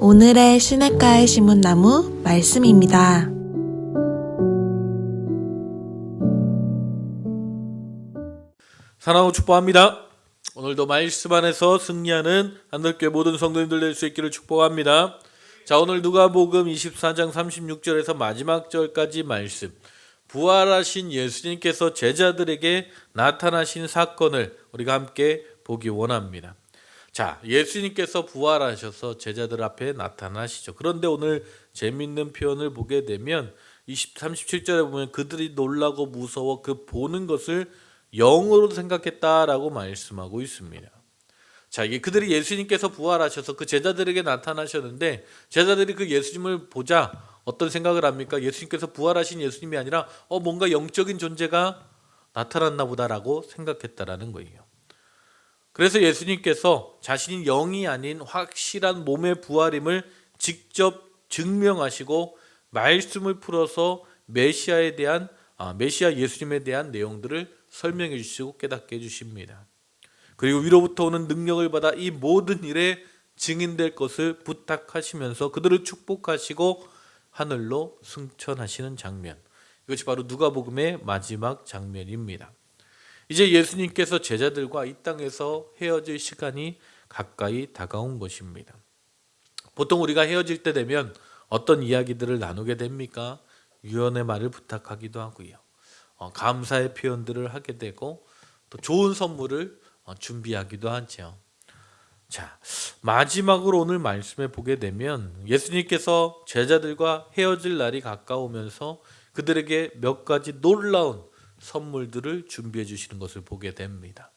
오늘의 시냇가에 심은 나무 말씀입니다. 사랑하고 축복합니다. 오늘도 말씀 안에서 승리하는 하늘교회 모든 성도님들 될 수 있기를 축복합니다. 자, 오늘 누가복음 24장 36절에서 마지막 절까지 말씀, 부활하신 예수님께서 제자들에게 나타나신 사건을 우리가 함께 보기 원합니다. 자, 예수님께서 부활하셔서 제자들 앞에 나타나시죠. 그런데 오늘 재미있는 표현을 보게 되면 37절에 보면 그들이 놀라고 무서워 그 보는 것을 영으로 생각했다라고 말씀하고 있습니다. 자, 이게 그들이 예수님께서 부활하셔서 그 제자들에게 나타나셨는데 제자들이 그 예수님을 보자 어떤 생각을 합니까? 예수님께서 부활하신 예수님이 아니라 뭔가 영적인 존재가 나타났나 보다라고 생각했다라는 거예요. 그래서 예수님께서 자신이 영이 아닌 확실한 몸의 부활임을 직접 증명하시고 말씀을 풀어서 메시아 예수님에 대한 내용들을 설명해 주시고 깨닫게 해주십니다. 그리고 위로부터 오는 능력을 받아 이 모든 일에 증인될 것을 부탁하시면서 그들을 축복하시고 하늘로 승천하시는 장면, 이것이 바로 누가복음의 마지막 장면입니다. 이제 예수님께서 제자들과 이 땅에서 헤어질 시간이 가까이 다가온 것입니다. 보통 우리가 헤어질 때 되면 어떤 이야기들을 나누게 됩니까? 유언의 말을 부탁하기도 하고요. 감사의 표현들을 하게 되고 또 좋은 선물을 준비하기도 하죠. 자, 마지막으로 오늘 말씀에 보게 되면 예수님께서 제자들과 헤어질 날이 가까우면서 그들에게 몇 가지 놀라운 선물들을 준비해 주시는 것을 보게 됩니다.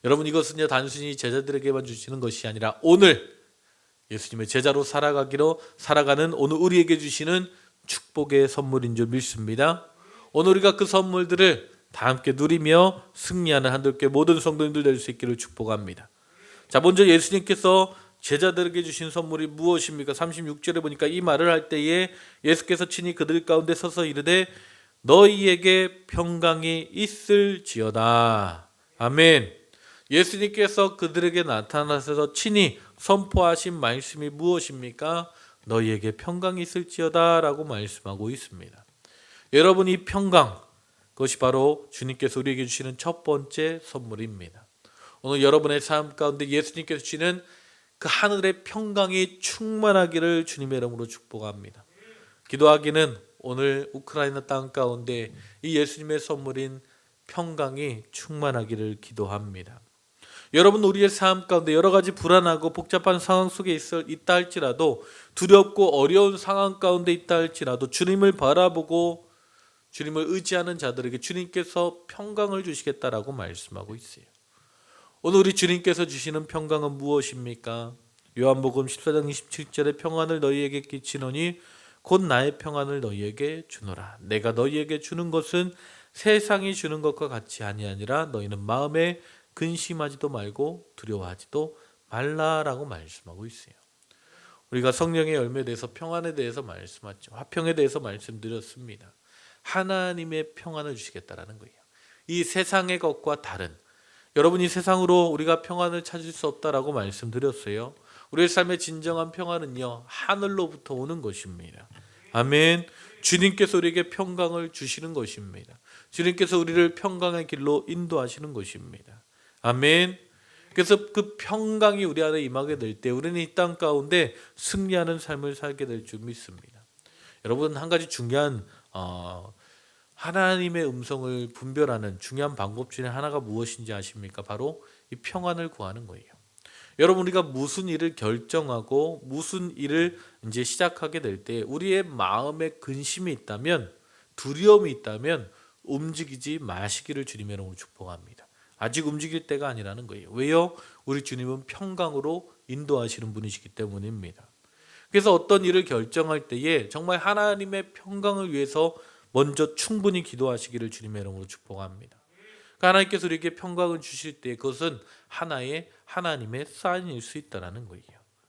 여러분, 이것은요 단순히 제자들에게만 주시는 것이 아니라 오늘 예수님의 제자로 살아가는 오늘 우리에게 주시는 축복의 선물인 줄 믿습니다. 오늘 우리가 그 선물들을 다 함께 누리며 승리하는 하늘교회 모든 성도님들 될 수 있기를 축복합니다. 자, 먼저 예수님께서 제자들에게 주신 선물이 무엇입니까? 36절에 보니까 이 말을 할 때에 예수께서 친히 그들 가운데 서서 이르되 너희에게 평강이 있을지어다. 아멘. 예수님께서 그들에게 나타나셔서 친히 선포하신 말씀이 무엇입니까? 너희에게 평강이 있을지어다 라고 말씀하고 있습니다. 여러분, 이 평강, 그것이 바로 주님께서 우리에게 주시는 첫 번째 선물입니다. 오늘 여러분의 삶 가운데 예수님께서 주시는 그 하늘의 평강이 충만하기를 주님의 이름으로 축복합니다. 기도하기는 오늘 우크라이나 땅 가운데 이 예수님의 선물인 평강이 충만하기를 기도합니다. 여러분, 우리의 삶 가운데 여러 가지 불안하고 복잡한 상황 속에 있다 할지라도, 두렵고 어려운 상황 가운데 있다 할지라도 주님을 바라보고 주님을 의지하는 자들에게 주님께서 평강을 주시겠다라고 말씀하고 있어요. 오늘 우리 주님께서 주시는 평강은 무엇입니까? 요한복음 14장 27절에 평안을 너희에게 끼치노니 곧 나의 평안을 너희에게 주노라. 내가 너희에게 주는 것은 세상이 주는 것과 같이 아니하니라. 너희는 마음에 근심하지도 말고 두려워하지도 말라라고 말씀하고 있어요. 우리가 성령의 열매에 대해서 평안에 대해서 말씀하죠. 화평에 대해서 말씀드렸습니다. 하나님의 평안을 주시겠다라는 거예요. 이 세상의 것과 다른, 여러분이 세상으로 우리가 평안을 찾을 수 없다라고 말씀드렸어요. 우리의 삶의 진정한 평안은요 하늘로부터 오는 것입니다. 아멘. 주님께서 우리에게 평강을 주시는 것입니다. 주님께서 우리를 평강의 길로 인도하시는 것입니다. 아멘. 그래서 그 평강이 우리 안에 임하게 될 때 우리는 이 땅 가운데 승리하는 삶을 살게 될 줄 믿습니다. 여러분, 한 가지 중요한 하나님의 음성을 분별하는 중요한 방법 중에 하나가 무엇인지 아십니까? 바로 이 평안을 구하는 거예요. 여러분, 우리가 무슨 일을 결정하고 무슨 일을 이제 시작하게 될 때 우리의 마음에 근심이 있다면, 두려움이 있다면 움직이지 마시기를 주님의 이름으로 축복합니다. 아직 움직일 때가 아니라는 거예요. 왜요? 우리 주님은 평강으로 인도하시는 분이시기 때문입니다. 그래서 어떤 일을 결정할 때에 정말 하나님의 평강을 위해서 먼저 충분히 기도하시기를 주님의 이름으로 축복합니다. 그러니까 하나님께서 우리에게 평강을 주실 때 그것은 하나의 하나님의 사인일 수 있다는 거예요.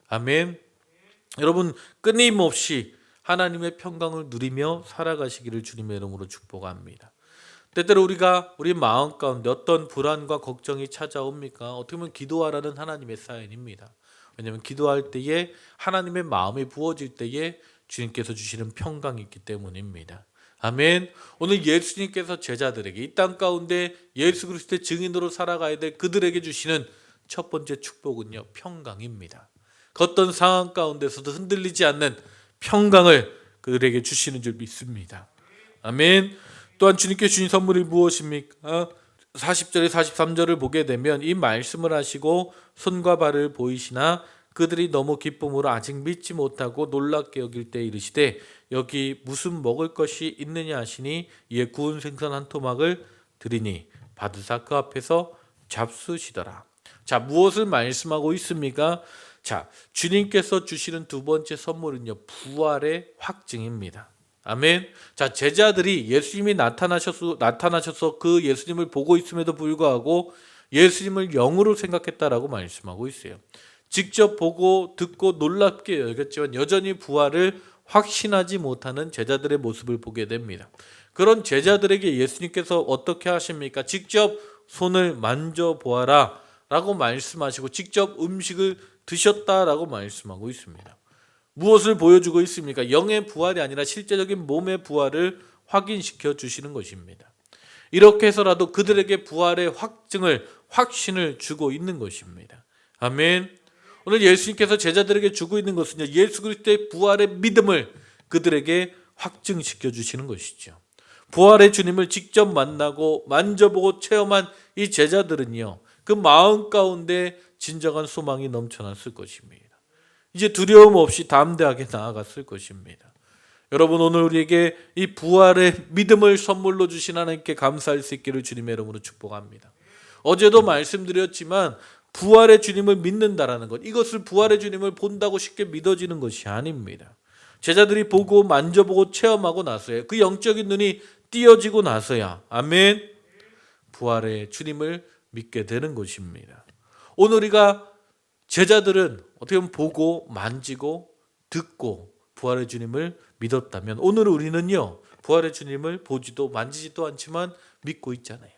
아멘. 여러분, 끊임없이 하나님의 평강을 누리며 살아가시기를 주님의 이름으로 축복합니다. 때때로 우리 마음 가운데 어떤 불안과 걱정이 찾아옵니까? 어떻게 보면 기도하라는 하나님의 사연입니다. 왜냐하면 기도할 때에 하나님의 마음이 부어질 때에 주님께서 주시는 평강이 있기 때문입니다. 아멘. 오늘 예수님께서 제자들에게 이 땅 가운데 예수 그리스도의 증인으로 살아가야 될 그들에게 주시는 첫 번째 축복은요, 평강입니다. 그 어떤 상황 가운데서도 흔들리지 않는 평강을 그들에게 주시는 줄 믿습니다. 아멘. 또한 주님께 주신 선물이 무엇입니까? 40절에 43절을 보게 되면 이 말씀을 하시고 손과 발을 보이시나 그들이 너무 기쁨으로 아직 믿지 못하고 놀랍게 여길 때 이르시되 여기 무슨 먹을 것이 있느냐 하시니 이에 구운 생선 한 토막을 드리니 받으사 그 앞에서 잡수시더라. 자, 무엇을 말씀하고 있습니까? 자, 주님께서 주시는 두 번째 선물은요, 부활의 확증입니다. 아멘. 자, 제자들이 예수님이 나타나셔서 그 예수님을 보고 있음에도 불구하고 예수님을 영으로 생각했다라고 말씀하고 있어요. 직접 보고 듣고 놀랍게 여겼지만 여전히 부활을 확신하지 못하는 제자들의 모습을 보게 됩니다. 그런 제자들에게 예수님께서 어떻게 하십니까? 직접 손을 만져보아라 라고 말씀하시고 직접 음식을 드셨다라고 말씀하고 있습니다. 무엇을 보여주고 있습니까? 영의 부활이 아니라 실제적인 몸의 부활을 확인시켜 주시는 것입니다. 이렇게 해서라도 그들에게 부활의 확신을 주고 있는 것입니다. 아멘. 오늘 예수님께서 제자들에게 주고 있는 것은요, 예수 그리스도의 부활의 믿음을 그들에게 확증시켜 주시는 것이죠. 부활의 주님을 직접 만나고 만져보고 체험한 이 제자들은요, 그 마음 가운데 진정한 소망이 넘쳐났을 것입니다. 이제 두려움 없이 담대하게 나아갔을 것입니다. 여러분, 오늘 우리에게 이 부활의 믿음을 선물로 주신 하나님께 감사할 수 있기를 주님의 이름으로 축복합니다. 어제도 말씀드렸지만 부활의 주님을 믿는다라는 것, 이것을 부활의 주님을 본다고 쉽게 믿어지는 것이 아닙니다. 제자들이 보고 만져보고 체험하고 나서야, 그 영적인 눈이 띄어지고 나서야, 아멘, 부활의 주님을 믿게 되는 것입니다. 오늘 우리가 제자들은 어떻게 보면 보고 만지고 듣고 부활의 주님을 믿었다면 오늘 우리는요, 부활의 주님을 보지도 만지지도 않지만 믿고 있잖아요.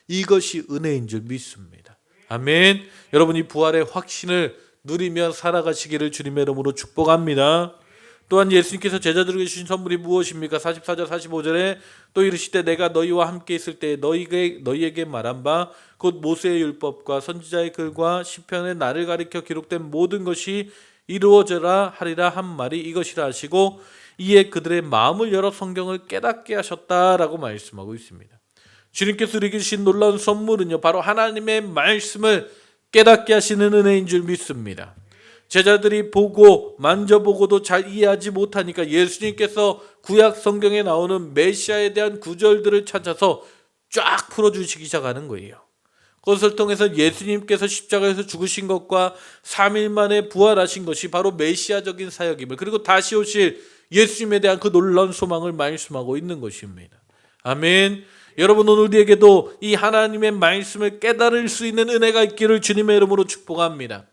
이것이 은혜인 줄 믿습니다. 아멘. 여러분이 부활의 확신을 누리며 살아가시기를 주님의 이름으로 축복합니다. 또한 예수님께서 제자들에게 주신 선물이 무엇입니까? 44절 45절에 또 이르시되 내가 너희와 함께 있을 때 너희에게 말한 바 곧 모세의 율법과 선지자의 글과 시편의 나를 가리켜 기록된 모든 것이 이루어져라 하리라 한 말이 이것이라 하시고 이에 그들의 마음을 열어 성경을 깨닫게 하셨다라고 말씀하고 있습니다. 주님께서 우리에게 주신 놀라운 선물은요, 바로 하나님의 말씀을 깨닫게 하시는 은혜인 줄 믿습니다. 제자들이 보고 만져보고도 잘 이해하지 못하니까 예수님께서 구약 성경에 나오는 메시아에 대한 구절들을 찾아서 쫙 풀어주시기 시작하는 거예요. 그것을 통해서 예수님께서 십자가에서 죽으신 것과 3일 만에 부활하신 것이 바로 메시아적인 사역임을, 그리고 다시 오실 예수님에 대한 그 놀라운 소망을 말씀하고 있는 것입니다. 아멘. 여러분, 오늘 우리에게도 이 하나님의 말씀을 깨달을 수 있는 은혜가 있기를 주님의 이름으로 축복합니다.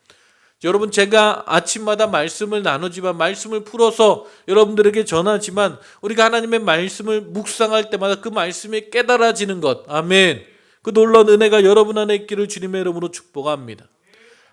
여러분, 제가 아침마다 말씀을 나누지만, 말씀을 풀어서 여러분들에게 전하지만, 우리가 하나님의 말씀을 묵상할 때마다 그 말씀이 깨달아지는 것, 아멘, 그 놀라운 은혜가 여러분 안에 있기를 주님의 이름으로 축복합니다.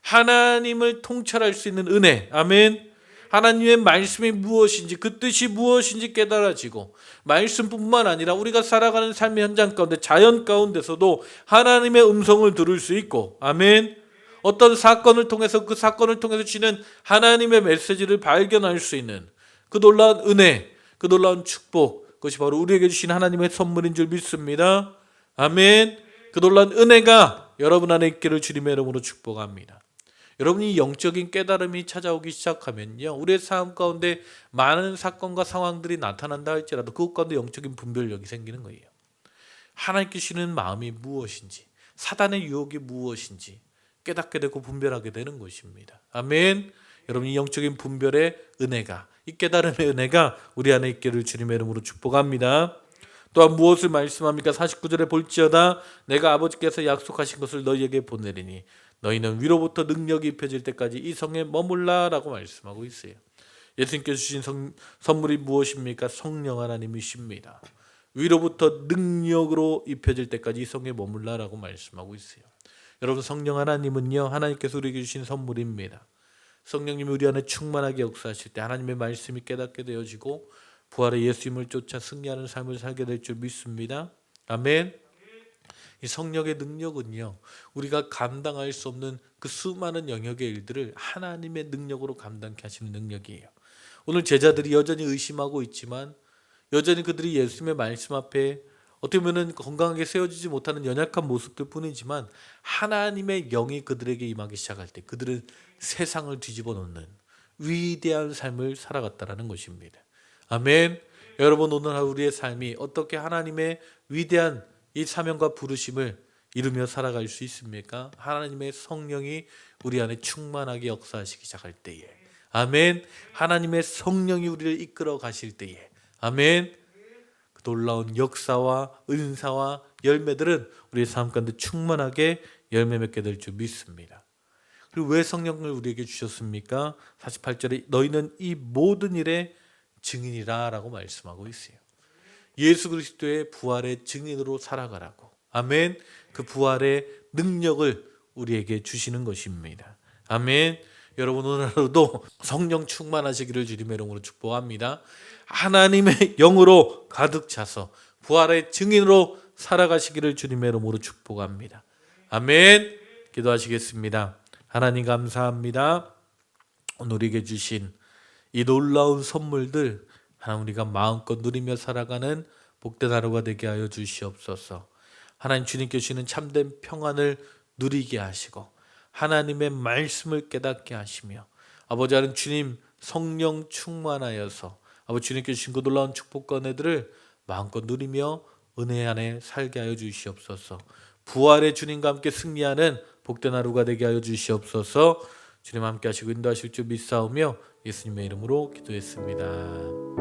하나님을 통찰할 수 있는 은혜, 아멘. 하나님의 말씀이 무엇인지, 그 뜻이 무엇인지 깨달아지고, 말씀뿐만 아니라 우리가 살아가는 삶의 현장 가운데, 자연 가운데서도 하나님의 음성을 들을 수 있고, 아멘. 어떤 사건을 통해서 그 사건을 통해서 주시는 하나님의 메시지를 발견할 수 있는 그 놀라운 은혜, 그 놀라운 축복, 그것이 바로 우리에게 주신 하나님의 선물인 줄 믿습니다. 아멘. 그 놀라운 은혜가 여러분 안에 있기를 주님의 이름으로 축복합니다. 여러분이 영적인 깨달음이 찾아오기 시작하면요, 우리의 삶 가운데 많은 사건과 상황들이 나타난다 할지라도 그것 가운데 영적인 분별력이 생기는 거예요. 하나님께 주시는 마음이 무엇인지, 사단의 유혹이 무엇인지 깨닫게 되고 분별하게 되는 것입니다. 아멘. 여러분, 이 영적인 분별의 은혜가, 이 깨달음의 은혜가 우리 안에 있기를 주님의 이름으로 축복합니다. 또한 무엇을 말씀합니까? 49절에 볼지어다 내가 아버지께서 약속하신 것을 너희에게 보내리니 너희는 위로부터 능력이 입혀질 때까지 이 성에 머물라 라고 말씀하고 있어요. 예수님께서 주신 선물이 무엇입니까? 성령 하나님이십니다. 위로부터 능력으로 입혀질 때까지 이 성에 머물라라고 말씀하고 있어요. 여러분, 성령 하나님은요, 하나님께서 우리에게 주신 선물입니다. 성령님이 우리 안에 충만하게 역사하실 때 하나님의 말씀이 깨닫게 되어지고 부활의 예수님을 쫓아 승리하는 삶을 살게 될 줄 믿습니다. 아멘. 이 성령의 능력은요, 우리가 감당할 수 없는 그 수많은 영역의 일들을 하나님의 능력으로 감당케 하시는 능력이에요. 오늘 제자들이 여전히 의심하고 있지만 여전히 그들이 예수님의 말씀 앞에 어떻게 보면 건강하게 세워지지 못하는 연약한 모습들 뿐이지만 하나님의 영이 그들에게 임하기 시작할 때 그들은 세상을 뒤집어 놓는 위대한 삶을 살아갔다라는 것입니다. 아멘. 여러분, 오늘 하루 우리의 삶이 어떻게 하나님의 위대한 이 사명과 부르심을 이루며 살아갈 수 있습니까? 하나님의 성령이 우리 안에 충만하게 역사하시기 시작할 때에, 아멘. 하나님의 성령이 우리를 이끌어 가실 때에, 아멘. 그 놀라운 역사와 은사와 열매들은 우리의 삶 가운데 충만하게 열매 맺게 될 줄 믿습니다. 그리고 왜 성령을 우리에게 주셨습니까? 48절에 너희는 이 모든 일의 증인이라 라고 말씀하고 있어요. 예수 그리스도의 부활의 증인으로 살아가라고, 아멘. 그 부활의 능력을 우리에게 주시는 것입니다. 아멘. 여러분, 오늘 하루도 성령 충만하시기를 주님의 이름으로 축복합니다. 하나님의 영으로 가득 차서 부활의 증인으로 살아가시기를 주님의 이름으로 축복합니다. 아멘. 기도하시겠습니다. 하나님, 감사합니다. 오늘 우리에게 주신 이 놀라운 선물들 하나님, 우리가 마음껏 누리며 살아가는 복된 하루가 되게 하여 주시옵소서. 하나님, 주님께 주시는 참된 평안을 누리게 하시고 하나님의 말씀을 깨닫게 하시며 아버지, 하나님 주님 성령 충만하여서 아버지 주님께 주신 그 놀라운 축복과 은혜들을 마음껏 누리며 은혜 안에 살게 하여 주시옵소서. 부활의 주님과 함께 승리하는 복된 하루가 되게 하여 주시옵소서. 주님 함께 하시고 인도하실 줄 믿사오며 예수님의 이름으로 기도했습니다.